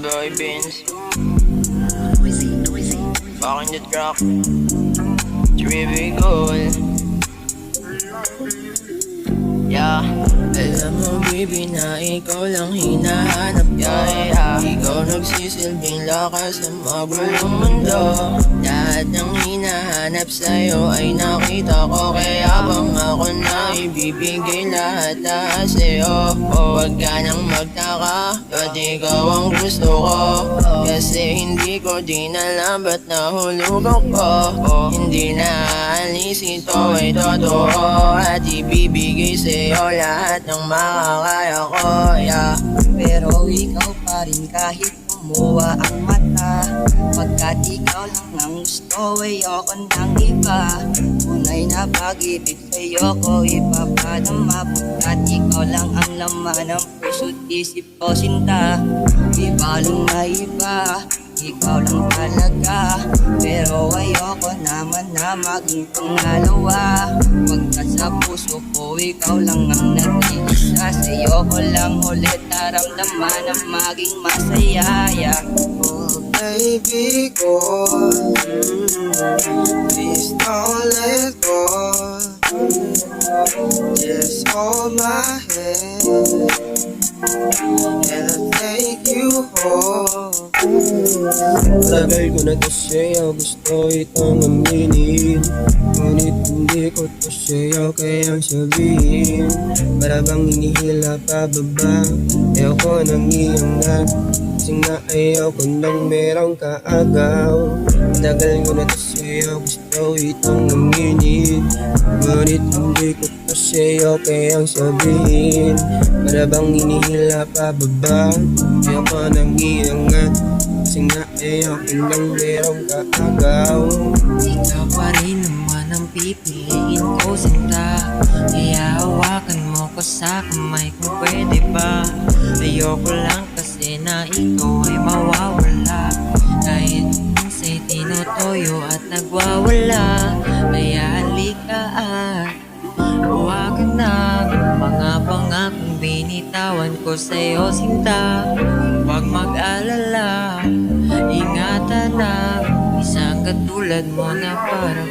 boy Vince. Back in the truck. Trippy goal. Yeah. Alam mo baby na ikaw lang hinahanap ko. Ikaw nagsisilbing lakas sa mabulong mundo. Lahat ng hinahanap sa'yo ay nakita ko. Kaya bang ako na ibibigay lahat sa'yo. Huwag ka nang magtaka, ba't ikaw ang gusto ko? Kasi hindi ko din alam ba't nahulog ako. Hindi na aalis, ito ay totoo. At ibibigay sa'yo lahat ng makakaya ko, yeah. Pero ikaw pa rin kahit umuwa ang mata. Pagkat ikaw lang ang gusto, ayoko ng iba. Tunay na pag-ibig sa'yo ko ipapadama. Pagkat ikaw lang ang laman ng puso't isip ko, sinta. Di baling na iba, ikaw lang talaga. Pero ayoko naman na maging pangalawa. Pagkat sa puso ko, ikaw lang ang nag-iisa. Sa'yo ko lang ulit naramdaman na maging masaya, yeah. Oh baby ko, please don't let go. Just hold my hand and I'll take you home. Tagal ko na to sa'yo, gusto itong aminin. Ngunit hindi ko to sa'yo kayang sabihin. Para bang hinihila pababa, ayoko nang iangat. Kasi nga ayoko nang merong kaagaw. Tagal ko na to sa'yo, gusto itong aminin. Ngunit hindi ko to sa'yo kayang sabihin. Para bang hinihila pababa, ayoko nang iangat. Kasi nga ayoko nang merong kaagaw. Ikaw pa rin naman ang pipiliin ko, sinta. Kaya hawakan mo ko sa kamay kung pwede ba. Ayoko lang kasi na ikaw ay mawawala. Kahit minsa'y tinutoyo at nagwawala. Kaya halika at hawakan na ang mga pangakong binitawan ko sa'yo, sinta. Huwag mag-alala, ingatan na isang katulad mo na parang